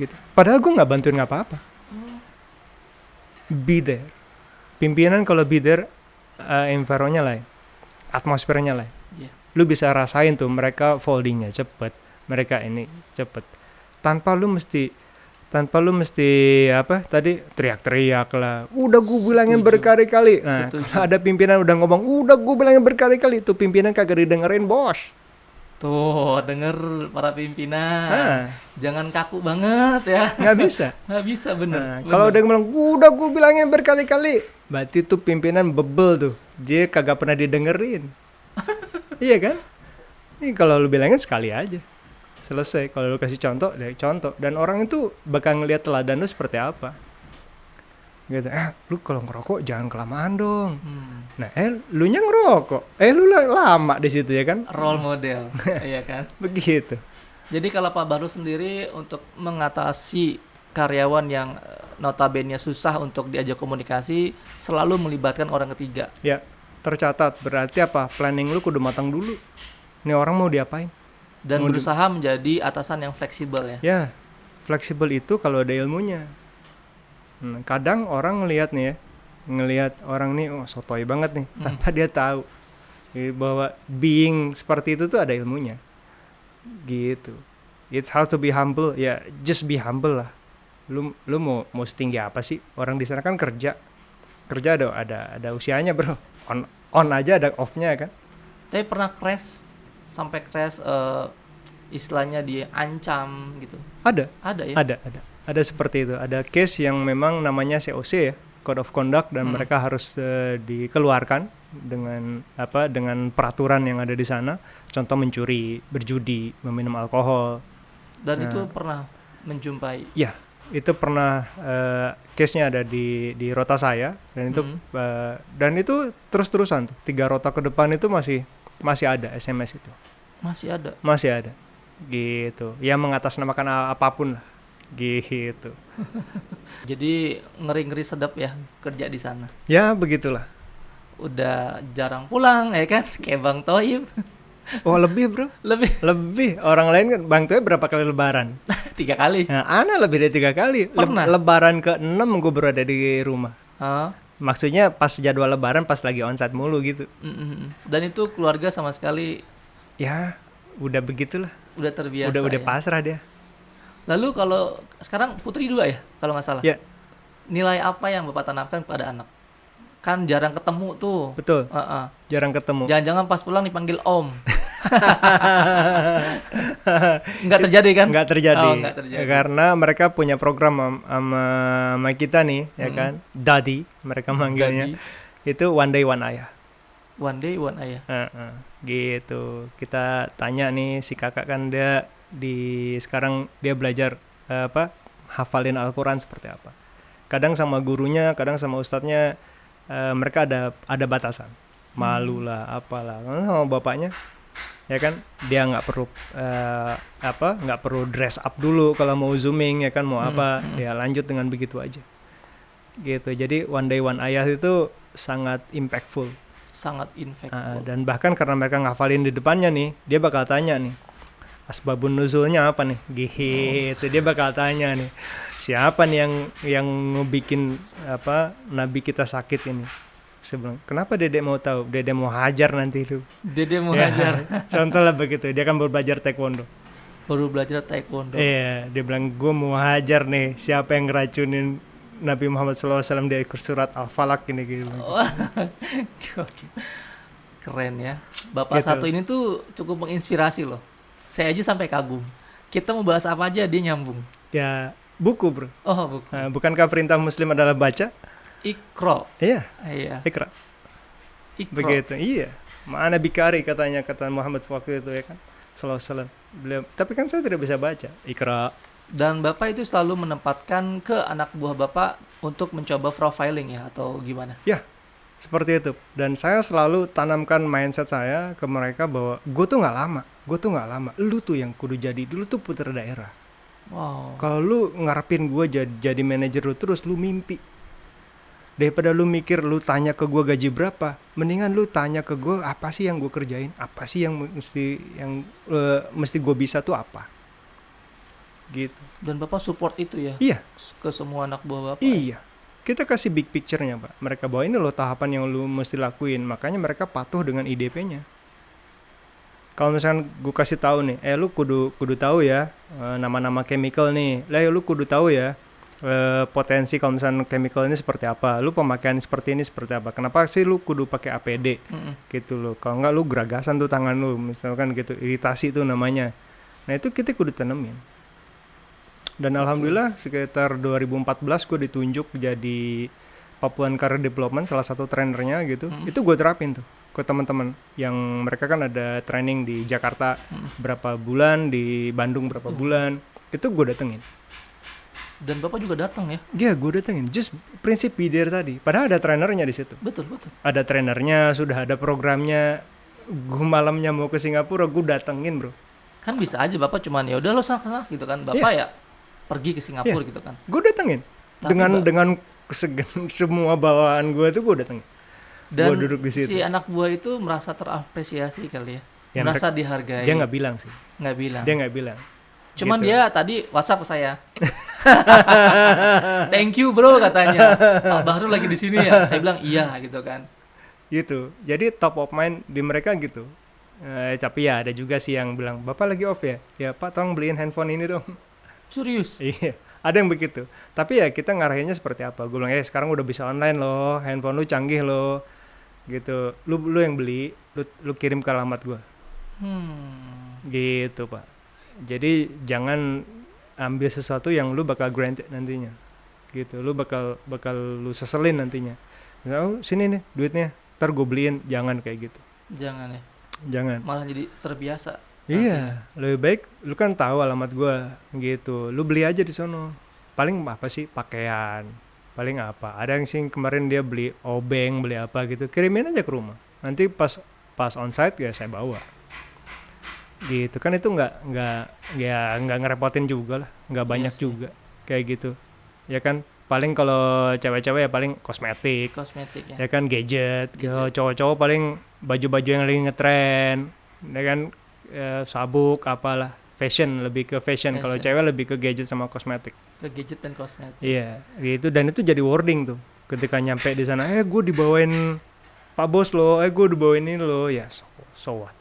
gitu. Padahal gue nggak bantuin nggak apa-apa. Be there. Pimpinan kalau be there, environnya lain, atmosfernya lain. Iya. Lu bisa rasain tuh mereka foldingnya cepet, mereka ini cepet. Tanpa lu mesti teriak-teriak lah. Udah gue bilangin Setuju. berkali-kali. Nah, Setuju. kalau ada pimpinan udah ngomong, udah gue bilangin berkali-kali, tuh pimpinan kagak didengerin bos. Tuh, denger para pimpinan. Nah, Jangan kaku banget ya. nggak bisa. Nggak bisa bener. Nah, Bener. kalau udah bilang, udah gue bilangin berkali-kali, berarti tuh pimpinan bebel tuh. Dia kagak pernah didengerin. Iya kan? Ini kalau lu bilangin sekali aja. Selesai. Kalau lu kasih contoh, dari contoh. Dan orang itu bakal ngelihat teladan lu seperti apa. Gitu. Lu kalau ngerokok jangan kelamaan dong. Nah, lu nya ngerokok. Lu lama di situ ya kan? Role model, iya kan? Begitu. Jadi kalau Pak Baru sendiri untuk mengatasi karyawan yang notabene susah untuk diajak komunikasi, selalu melibatkan orang ketiga. Ya, tercatat. Berarti apa? Planning lu kudu matang dulu. Ini orang mau diapain? Dan Mau berusaha menjadi atasan yang fleksibel ya. Ya, fleksibel itu kalau ada ilmunya. Kadang orang ngelihat orang nih, sotoy banget nih, tanpa dia tahu bahwa being seperti itu tuh ada ilmunya. Gitu. It's how to be humble. Ya, just be humble lah. Lu mau setinggi apa sih? Orang di sana kan kerja ada usianya bro. On aja ada off-nya kan. Tapi pernah crash, sampai crash istilahnya diancam gitu. Ada ya? Ada seperti itu. Ada case yang memang namanya COC ya, Code of Conduct, dan mereka harus dikeluarkan dengan peraturan yang ada di sana. Contoh mencuri, berjudi, meminum alkohol. Dan itu pernah menjumpai. Ya, itu pernah case-nya ada di rota saya, dan itu terus-terusan tuh. 3 rota ke depan itu masih ada SMS itu. Masih ada. Gitu. Ya mengatasnamakan apapun lah. Gitu. Jadi ngeri-ngeri sedap ya kerja di sana. Ya begitulah. Udah jarang pulang ya kan, kayak Bang Toib. Oh lebih bro. Lebih. Orang lain kan Bang Toib berapa kali lebaran? 3 kali. Nah, Ana lebih dari 3 kali. Pernah? Lebaran ke-6 gue berada di rumah. Hah? Maksudnya pas jadwal lebaran, pas lagi onsite mulu gitu. Dan itu keluarga sama sekali Ya udah begitulah. udah terbiasa. Udah ya. pasrah dia. Lalu kalau sekarang putri 2 ya kalau nggak salah. Ya Nilai apa yang Bapak tanamkan pada anak? Kan jarang ketemu tuh. betul. Heeh. Jarang ketemu. Jangan-jangan pas pulang dipanggil Om. Nggak terjadi kan? Nggak terjadi. Oh, nggak terjadi. Karena mereka punya program sama kita nih, ya kan? Daddy, mereka manggilnya. Daddy. Itu one day one ayah. One day one ayah. Gitu. Kita tanya nih si kakak kan sekarang dia belajar hafalin Al-Quran seperti apa. Kadang sama gurunya, kadang sama ustadznya, mereka ada batasan. Malu lah, apalah. Karena sama bapaknya, ya kan, dia nggak perlu dress up dulu kalau mau zooming, ya kan, mau apa, ya lanjut dengan begitu aja. Gitu. Jadi one day one ayah itu sangat impactful. Sangat impactful. Dan bahkan karena mereka ngafalin di depannya nih, dia bakal tanya nih, asbabun nuzulnya apa nih? Gitu. Dia bakal tanya nih, siapa nih yang ngebikin nabi kita sakit ini? Sebelum, kenapa Dedek mau tahu? Dedek mau hajar nanti itu. Dede mau hajar. Contoh lah begitu. Dia kan baru belajar taekwondo. Baru belajar taekwondo. Iya, dia bilang gue mau hajar nih. Siapa yang ngeracunin Nabi Muhammad SAW di surat Al-Falaq ini gitu. Keren ya. Bapak Gitu. satu ini tuh cukup menginspirasi loh. Saya aja sampai kagum. Kita mau bahas apa aja dia nyambung. Ya buku bro. Oh, buku. Bukankah perintah Muslim adalah baca? Iqra. Iya. Iya. Ikra. Iqra. Begitu. Iya. Ma'ana bikari kata Muhammad waktu itu ya kan. Sallallahu alaihi wasallam. Beliau, tapi kan saya tidak bisa baca. Ikra. Dan Bapak itu selalu menempatkan ke anak buah Bapak untuk mencoba profiling ya atau gimana? Ya, seperti itu. Dan saya selalu tanamkan mindset saya ke mereka bahwa gue tuh nggak lama. Lu tuh yang kudu jadi. Dulu tuh putra daerah. Wow. Kalau lu ngarepin gue jadi manajer lu terus, lu mimpi. Daripada lu mikir lu tanya ke gue gaji berapa, mendingan lu tanya ke gue apa sih yang gue kerjain, apa sih yang mesti gue bisa tuh apa. Gitu. Dan Bapak support itu ya? Iya. Ke semua anak buah Bapak? Iya. Kita kasih big picture-nya, Pak. Mereka bahwa ini loh tahapan yang lu mesti lakuin. Makanya mereka patuh dengan IDP-nya. Kalau misalkan gue kasih tahu nih, lu kudu tahu ya nama-nama chemical nih. Lu kudu tahu ya potensi kalau misalkan chemical ini seperti apa. Lu pemakaian seperti ini seperti apa. Kenapa sih lu kudu pakai APD? Gitu loh. Kalau enggak lu geragasan tuh tangan lu, misalkan gitu, iritasi tuh namanya. Nah, itu kita kudu tanemin. Dan alhamdulillah sekitar 2014 gue ditunjuk jadi Papuan Career Development, salah satu trainernya gitu. Itu gue terapin tuh ke teman-teman yang mereka kan ada training di Jakarta berapa bulan, di Bandung berapa bulan. Itu gue datengin. Dan Bapak juga datang ya? Iya, gue datengin. Just prinsip be there tadi. Padahal ada trainernya di situ. Betul. Ada trainernya, sudah ada programnya. Gue malamnya mau ke Singapura, gue datengin bro. Kan bisa aja Bapak cuman ya udah lo sana gitu kan. Bapak ya pergi ke Singapura gitu kan. Gue datengin. Dengan semua bawaan gue tuh gue datengin. Dan gue duduk di situ. si anak buah itu merasa terapresiasi kali ya. Merasa dihargai. Dia nggak bilang sih. Dia nggak bilang. Cuman gitu. dia tadi WhatsApp ke saya. Thank you bro katanya. Pak Bahru lagi di sini ya. Saya bilang iya gitu kan. Gitu. Jadi top of mind di mereka gitu. Tapi ya ada juga sih yang bilang, Bapak lagi off ya? Ya Pak, tolong beliin handphone ini dong. Serius? Iya. Ada yang begitu. Tapi ya kita ngarahinnya seperti apa? Gue bilang, sekarang udah bisa online loh. Handphone lu canggih loh. Gitu. Lu yang beli, lu kirim ke alamat gue. Gitu Pak. Jadi jangan ambil sesuatu yang lu bakal granted nantinya. Gitu. Lu bakal lu seselin nantinya. Oh, sini nih duitnya. Ntar gue beliin. Jangan kayak gitu. Jangan ya. Jangan. Malah jadi terbiasa. Iya, lebih baik lu kan tahu alamat gua gitu. Lu beli aja di sono. Paling apa sih? Pakaian. Paling apa? Ada yang sih kemarin dia beli obeng, beli apa gitu. Kirimin aja ke rumah. Nanti pas on-site ya saya bawa. Gitu kan, itu nggak ngerepotin juga lah, nggak banyak juga kayak gitu. Ya kan, paling kalau cewek-cewek ya paling kosmetik ya kan, gadget. Kalau cowok-cowok paling baju-baju yang lagi ngetren, ya kan, sabuk apalah, lebih ke fashion. Kalau cewek lebih ke gadget sama kosmetik. Ke gadget dan kosmetik. Iya, gitu. Dan itu jadi wording tuh ketika nyampe di sana. Gue dibawain Pak Bos lo, gue dibawain ini lo, ya so what?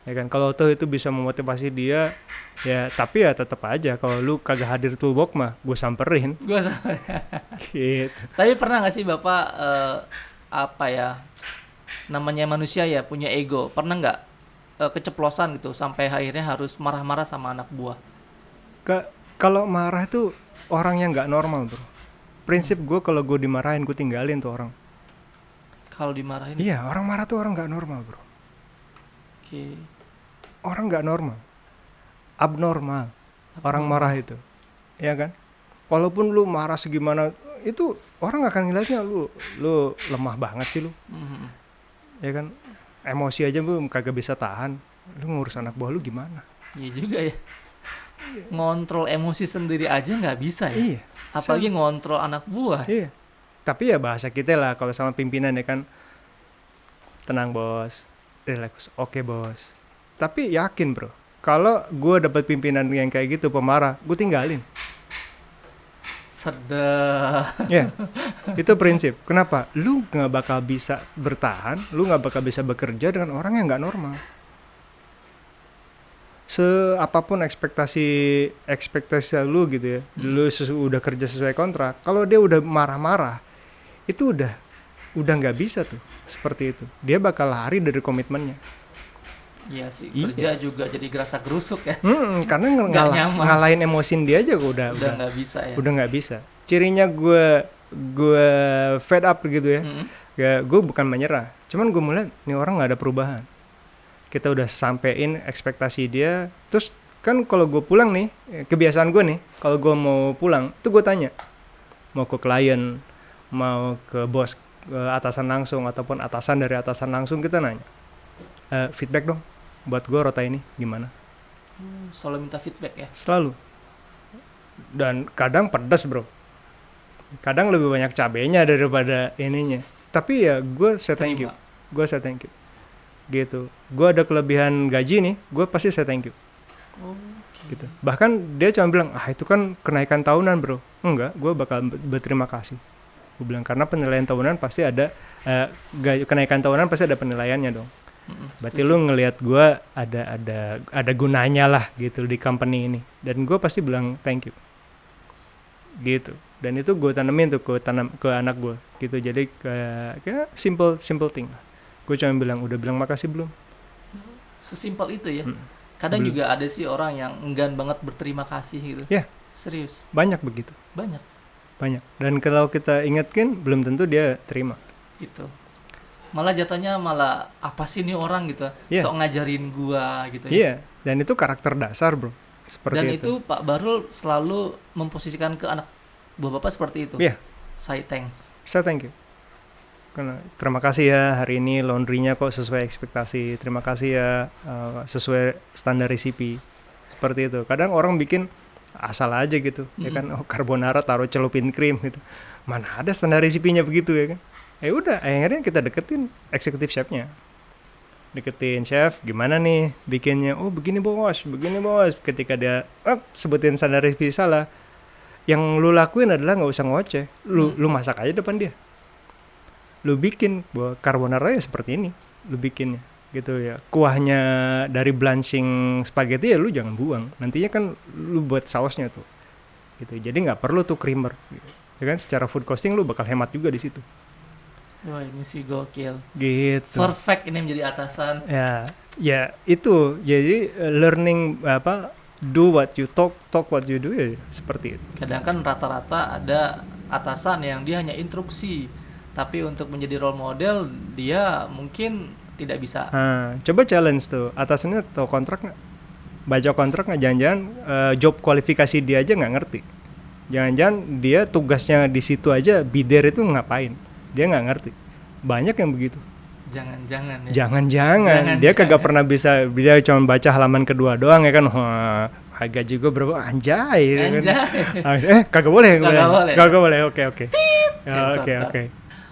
Ya kan, kalau tuh itu bisa memotivasi dia, ya tapi ya tetap aja kalau lu kagak hadir toolbox mah gue samperin. Gitu. Tapi pernah nggak sih Bapak namanya manusia ya punya ego, pernah nggak keceplosan gitu sampai akhirnya harus marah-marah sama anak buah? Kalau marah itu orang yang nggak normal bro. Prinsip gue kalau gue dimarahin gue tinggalin tuh orang. Kalau dimarahin? Iya, orang marah tuh orang nggak normal bro. Oke. Orang nggak normal, abnormal. Orang marah itu, ya kan? Walaupun lu marah segimana, itu orang akan ngeliatnya lu lemah banget sih lu. Ya kan, emosi aja lu kagak bisa tahan, lu ngurus anak buah lu gimana? Iya juga ya. Ngontrol emosi sendiri aja nggak bisa ya. Iya. Apalagi ngontrol anak buah. Iya. Tapi ya bahasa kita lah kalau sama pimpinan ya kan, tenang bos, relax, oke bos. Tapi yakin bro, kalau gue dapat pimpinan yang kayak gitu pemarah, gue tinggalin. Sedih. Ya, itu prinsip. Kenapa? Lu nggak bakal bisa bertahan, lu nggak bakal bisa bekerja dengan orang yang nggak normal. Seapapun ekspektasi lu gitu ya, lu udah kerja sesuai kontrak. Kalau dia udah marah-marah, itu udah nggak bisa tuh seperti itu. Dia bakal lari dari komitmennya. Iya sih, Iya. kerja juga jadi gerasa gerusuk ya. Karena Nggak nyaman. ngalahin emosin dia aja udah Nggak bisa ya. udah nggak bisa. Cirinya gue fed up gitu ya. Ya gue bukan menyerah, cuman gue mulai nih orang nggak ada perubahan. Kita udah sampein ekspektasi dia, terus kan kalau gue pulang nih, kebiasaan gue nih, kalau gue mau pulang, tuh gue tanya, mau ke klien, mau ke bos, ke atasan langsung ataupun atasan dari atasan langsung, kita nanya, feedback dong, buat gue rota ini gimana? Selalu minta feedback ya. Selalu. Dan kadang pedas bro, kadang lebih banyak cabenya daripada ininya. Tapi ya gue say thank you, gitu. Gue ada kelebihan gaji nih, gue pasti say thank you. Gitu. Bahkan dia cuma bilang, itu kan kenaikan tahunan bro. Enggak, gue bakal berterima kasih. Gue bilang karena penilaian tahunan pasti ada, kenaikan tahunan pasti ada penilaiannya dong. Berarti lu ngelihat gue ada gunanya lah gitu di company ini. Dan gue pasti bilang thank you. Gitu. Dan itu gue tanemin tuh ke anak gue gitu. Jadi kayak simple thing lah. Gue cuma bilang udah bilang makasih belum? Sesimpel itu ya. Kadang juga ada sih orang yang enggan banget berterima kasih gitu. Ya. Serius. Banyak begitu. Banyak. Dan kalau kita ingatkan belum tentu dia terima. Gitu. Malah jatuhnya apa sih nih orang gitu. Yeah. Sok ngajarin gua gitu ya. Iya. Dan itu karakter dasar bro. Seperti Dan itu Pak Bahrul selalu memposisikan ke anak buah Bapak seperti itu. Iya. Say thanks. Saya thank you. Karena terima kasih ya hari ini laundry-nya kok sesuai ekspektasi. Terima kasih ya sesuai standar resipi. Seperti itu. Kadang orang bikin asal aja gitu. Ya kan, carbonara taruh celupin krim gitu. Mana ada standar resipinya begitu ya kan. Udah, akhirnya kita deketin eksekutif chefnya. Deketin chef, gimana nih bikinnya? Oh begini bos. Ketika dia sebutin standar resipi salah, yang lu lakuin adalah nggak usah ngoceh. Lu masak aja depan dia. Lu bikin bahwa carbonara ya seperti ini, lu bikinnya gitu ya. Kuahnya dari blanching spaghetti ya lu jangan buang. Nantinya kan lu buat sausnya tuh. Gitu. Jadi nggak perlu tuh creamer. Gitu. Ya kan secara food costing lu bakal hemat juga di situ. Wah, ini sih gokil. Gitu. Perfect ini menjadi atasan. Ya itu. Jadi learning do what you talk what you do ya seperti itu. Kadang kan rata-rata ada atasan yang dia hanya instruksi. Tapi untuk menjadi role model dia mungkin tidak bisa. Coba challenge tuh, atasannya tahu kontrak nggak? Baca kontrak nggak? Jangan-jangan job kualifikasi dia aja nggak ngerti. Jangan-jangan dia tugasnya di situ aja bidder itu ngapain? Dia nggak ngerti. Banyak yang begitu. Jangan-jangan ya. Jangan-jangan dia kagak pernah bisa, dia cuma baca halaman kedua doang ya kan. Gaji gue berapa? Anjay. Kan? Kagak boleh. Oke.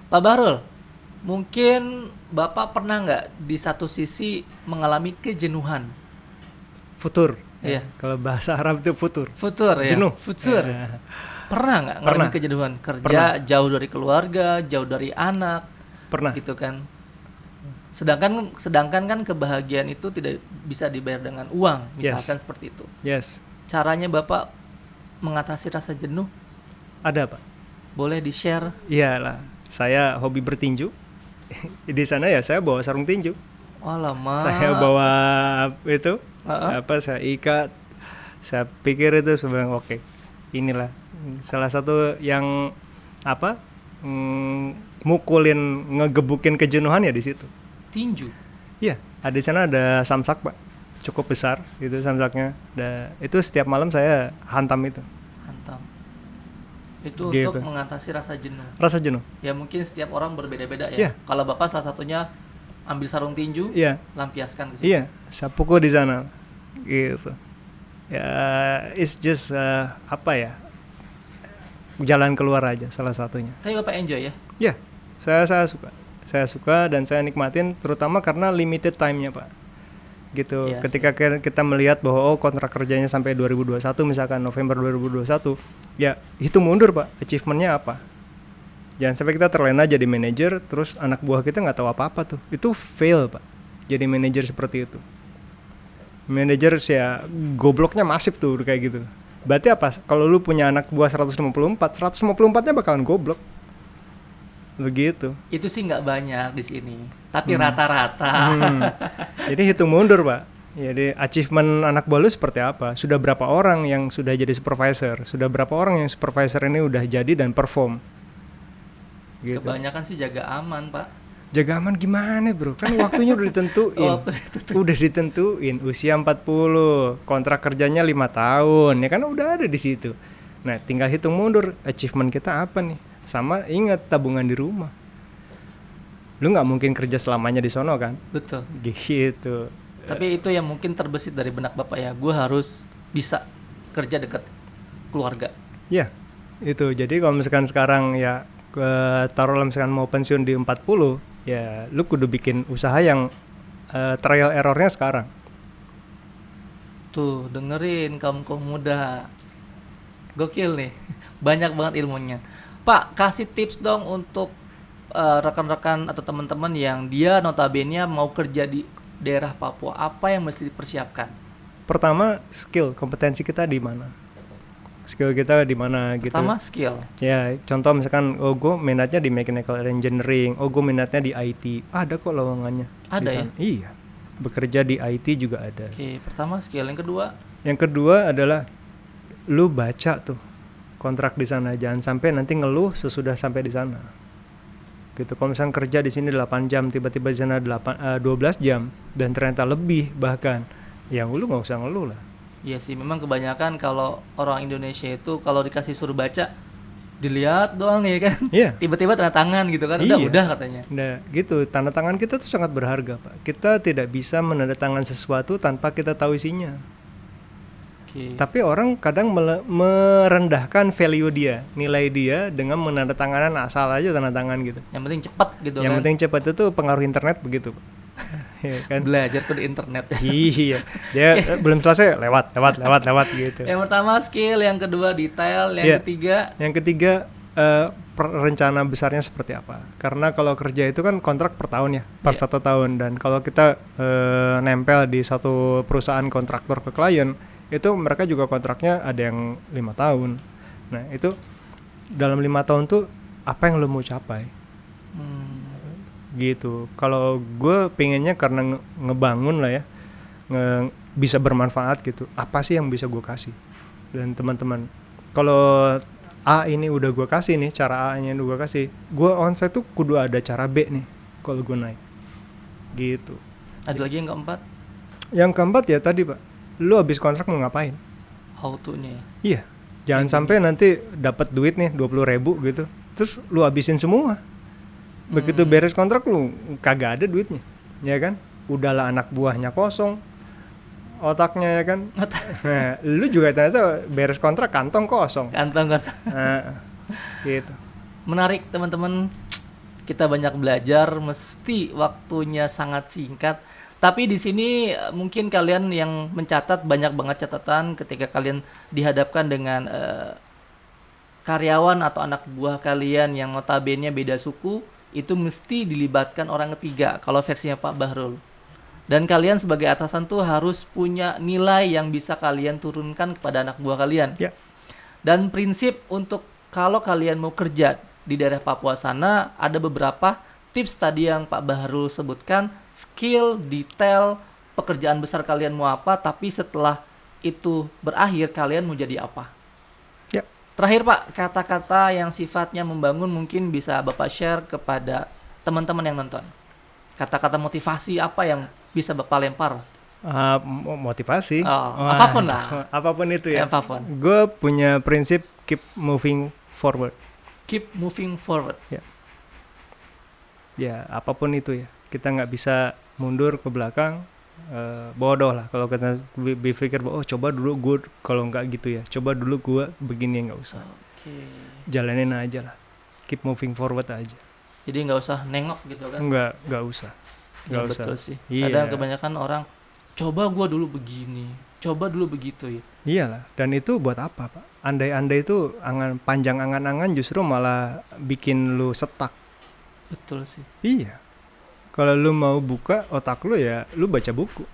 Pak Bahrul, mungkin Bapak pernah nggak di satu sisi mengalami kejenuhan? Futur. Iya. Kalau bahasa Arab itu futur. Futur ya. Jenuh. Futur. Pernah nggak ngalamin kejenuhan? Kerja jauh dari keluarga, jauh dari anak. Pernah. Gitu kan. Sedangkan kan kebahagiaan itu tidak bisa dibayar dengan uang, misalkan seperti itu. Yes. Caranya Bapak mengatasi rasa jenuh? Ada Pak. Boleh di-share? Iyalah. Saya hobi bertinju. Di sana ya saya bawa sarung tinju. Alamak. Saya bawa itu saya ikat. Saya pikir itu sebenarnya oke. Inilah salah satu yang mukulin, ngegebukin kejenuhan ya di situ. Tinju. Iya, di sana ada samsak Pak, cukup besar itu samsaknya. Itu setiap malam saya hantam itu. Hantam. Itu Gitu. untuk mengatasi rasa jenuh. Rasa jenuh. Ya mungkin setiap orang berbeda-beda Iya. ya. Kalau Bapak salah satunya ambil sarung tinju, Iya, lampiaskan ke situ. iya, sapuku di sana. Gitu. Ya, it's just apa ya? Jalan keluar aja salah satunya. Tapi Bapak enjoy ya? Ya, saya suka. Saya suka dan saya nikmatin terutama karena limited time-nya, Pak. Gitu. Iya Ketika kita melihat bahwa kontrak kerjanya sampai 2021 misalkan November 2021, ya hitung mundur, Pak. Achievement-nya apa? Jangan sampai kita terlena jadi manajer terus anak buah kita nggak tahu apa-apa tuh. Itu fail, Pak. Jadi manajer seperti itu. Manajer ya gobloknya masif tuh kayak gitu. Berarti apa? Kalau lu punya anak buah 154-nya bakalan goblok. Begitu. Itu sih nggak banyak di sini. Tapi rata-rata. Jadi hitung mundur, Pak. Jadi achievement anak buah lu seperti apa? Sudah berapa orang yang sudah jadi supervisor? Sudah berapa orang yang supervisor ini udah jadi dan perform? Gitu. Kebanyakan sih jaga aman, Pak. Jaga aman gimana, Bro? Kan waktunya udah ditentuin. Udah ditentuin usia 40, kontrak kerjanya 5 tahun, ya kan udah ada di situ. Nah, tinggal hitung mundur achievement kita apa nih? Sama ingat tabungan di rumah. Lu nggak mungkin kerja selamanya di sono kan? Betul. Gitu. Tapi itu yang mungkin terbesit dari benak Bapak ya. Gue harus bisa kerja dekat keluarga. Ya, itu. Jadi kalau misalkan sekarang ya taruhlah misalkan mau pensiun di 40, ya lu kudu bikin usaha yang trial errornya sekarang. Tuh, dengerin kaum muda. Gokil nih. Banyak banget ilmunya. Pak, kasih tips dong untuk rekan-rekan atau teman-teman yang dia notabene mau kerja di daerah Papua. Apa yang mesti dipersiapkan? Pertama, skill, kompetensi kita di mana? Skill kita di mana gitu. Pertama, skill. Ya, contoh misalkan gue minatnya di mechanical engineering, gue minatnya di IT. Ada kok lowongannya. Ada ya? Iya. Bekerja di IT juga ada. Oke, pertama skill. Yang kedua adalah lu baca tuh kontrak di sana, jangan sampai nanti ngeluh sesudah sampai di sana. Gitu. Kalau misalnya kerja di sini 8 jam, tiba-tiba di sana 12 jam dan ternyata lebih bahkan, ya lu nggak usah ngeluh lah. Iya sih, memang kebanyakan kalau orang Indonesia itu kalau dikasih suruh baca, dilihat doang ya kan. Iya. Tiba-tiba tanda tangan gitu kan, Iya. udah katanya. Nah, gitu. Tanda tangan kita tuh sangat berharga, Pak. Kita tidak bisa menandatangan sesuatu tanpa kita tahu isinya. Oke. Tapi orang kadang merendahkan value dia, nilai dia dengan menandatanganan asal aja tanda tangan gitu. Yang penting cepat gitu Yang kan. penting cepat itu pengaruh internet begitu, Pak. Ya kan? Belajar tuh di internet. Iya, dia belum selesai lewat gitu. Yang pertama skill, yang kedua detail, yang Iya. ketiga Yang ketiga rencana besarnya seperti apa? Karena kalau kerja itu kan kontrak per tahun ya, per Iya. 1 tahun, dan kalau kita nempel di satu perusahaan kontraktor ke klien, itu mereka juga kontraknya ada yang 5 tahun. Nah itu dalam 5 tahun tuh apa yang lo mau capai? Gitu. Kalau gue pengennya karena ngebangun lah ya, bisa bermanfaat gitu. Apa sih yang bisa gue kasih? Dan teman-teman, kalau A ini udah gue kasih nih, cara A nya udah gue kasih, gue onsite tuh kudu ada cara B nih kalau gue naik. Gitu. ada lagi yang keempat, Yang keempat ya tadi, Pak, lu habis kontrak mau ngapain? how to-nya ya. Iya. Jangan sampai nanti dapat duit nih 20.000 gitu, terus lu habisin semua. Begitu beres kontrak lu kagak ada duitnya, ya kan? Udahlah anak buahnya kosong, otaknya ya kan. Nah, lu juga ternyata beres kontrak kantong kosong. Kantong kosong. Nah, gitu. Menarik teman-teman, kita banyak belajar, mesti waktunya sangat singkat. Tapi di sini mungkin kalian yang mencatat banyak banget catatan ketika kalian dihadapkan dengan karyawan atau anak buah kalian yang notabene beda suku, itu mesti dilibatkan orang ketiga kalau versinya Pak Bahrul. Dan kalian sebagai atasan tuh harus punya nilai yang bisa kalian turunkan kepada anak buah kalian. Ya. Dan prinsip untuk kalau kalian mau kerja di daerah Papua sana, ada beberapa tips tadi yang Pak Bahrul sebutkan, skill, detail, pekerjaan besar kalian mau apa, tapi setelah itu berakhir kalian mau jadi apa. Ya. Terakhir Pak, kata-kata yang sifatnya membangun mungkin bisa Bapak share kepada teman-teman yang nonton. Kata-kata motivasi apa yang bisa Bapak lempar? Motivasi. Apapun lah. Apapun itu ya. Apapun. Gue punya prinsip keep moving forward. Keep moving forward. Ya apapun itu ya, kita nggak bisa mundur ke belakang. Bodoh lah kalau kita berpikir bahwa coba dulu gue, kalau nggak gitu ya, coba dulu gue begini, nggak usah. Oke. Jalanin aja lah, keep moving forward aja. Jadi nggak usah nengok gitu kan? Nggak usah. Ya Nggak usah. betul sih. Iya. Kadang kebanyakan orang coba gua dulu begini, coba dulu begitu ya. Iyalah, dan itu buat apa, Pak? Andai-andai itu panjang angan-angan justru malah bikin lu setak. Betul sih. Iya. Kalau lu mau buka otak lu ya, lu baca buku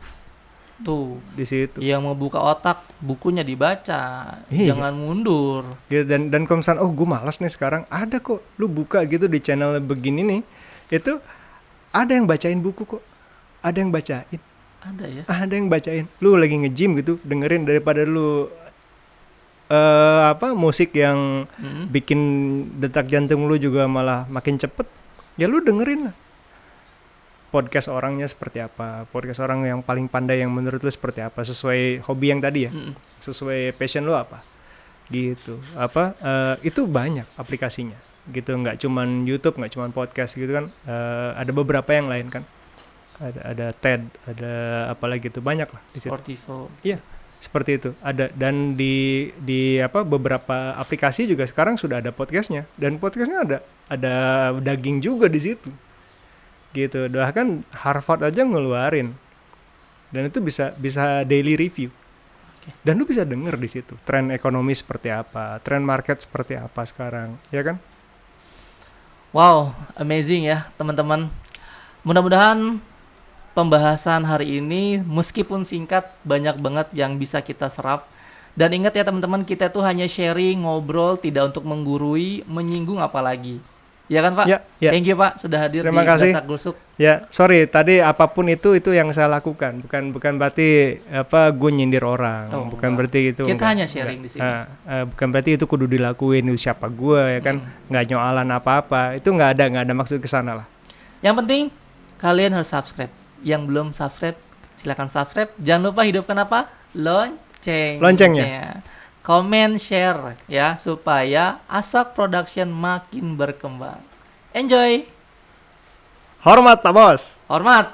Tuh, di situ. yang mau buka otak, bukunya dibaca. Iya. Jangan mundur. Ya, dan kalau misalnya, gue malas nih sekarang, ada kok, lu buka gitu di channel begini nih, itu ada yang bacain buku kok, ada yang bacain, Ada ya. ada yang bacain. Lu lagi nge-gym gitu, dengerin daripada lu musik yang bikin detak jantung lu juga malah makin cepet, ya lu dengerin lah. Podcast orangnya seperti apa, podcast orang yang paling pandai yang menurut lu seperti apa, sesuai hobi yang tadi ya, sesuai passion lu apa, gitu. Itu banyak aplikasinya, gitu. Nggak cuman YouTube, nggak cuman podcast gitu kan, ada beberapa yang lain kan, ada TED, ada apa lagi tuh, banyak lah di situ. Sportivo. Iya, seperti itu. Ada, dan di beberapa aplikasi juga sekarang sudah ada podcastnya, dan podcastnya ada daging juga di situ. Gitu, bahkan Harvard aja ngeluarin, dan itu bisa daily review. Dan lu bisa denger di situ tren ekonomi seperti apa, tren market seperti apa sekarang, ya kan? Wow, amazing ya teman-teman. Mudah-mudahan pembahasan hari ini meskipun singkat banyak banget yang bisa kita serap. Dan ingat ya teman-teman, kita tuh hanya sharing, ngobrol, tidak untuk menggurui, menyinggung apalagi. Ya kan Pak? Ya. Thank you Pak sudah hadir Terima di kasih. Grasak Grusuk. Ya, sorry tadi apapun itu yang saya lakukan, bukan berarti gue nyindir orang, bukan berarti itu. Kita hanya sharing di sini. Bukan berarti itu kudu dilakuin, itu siapa gue, ya kan? Nggak nyoalan apa-apa, itu nggak ada maksud ke sana lah. Yang penting kalian harus subscribe. Yang belum subscribe silakan subscribe. Jangan lupa hidupkan apa? Loncengnya. Comment, share ya supaya Asak Production makin berkembang. Enjoy. Hormat Pak Bos. Hormat.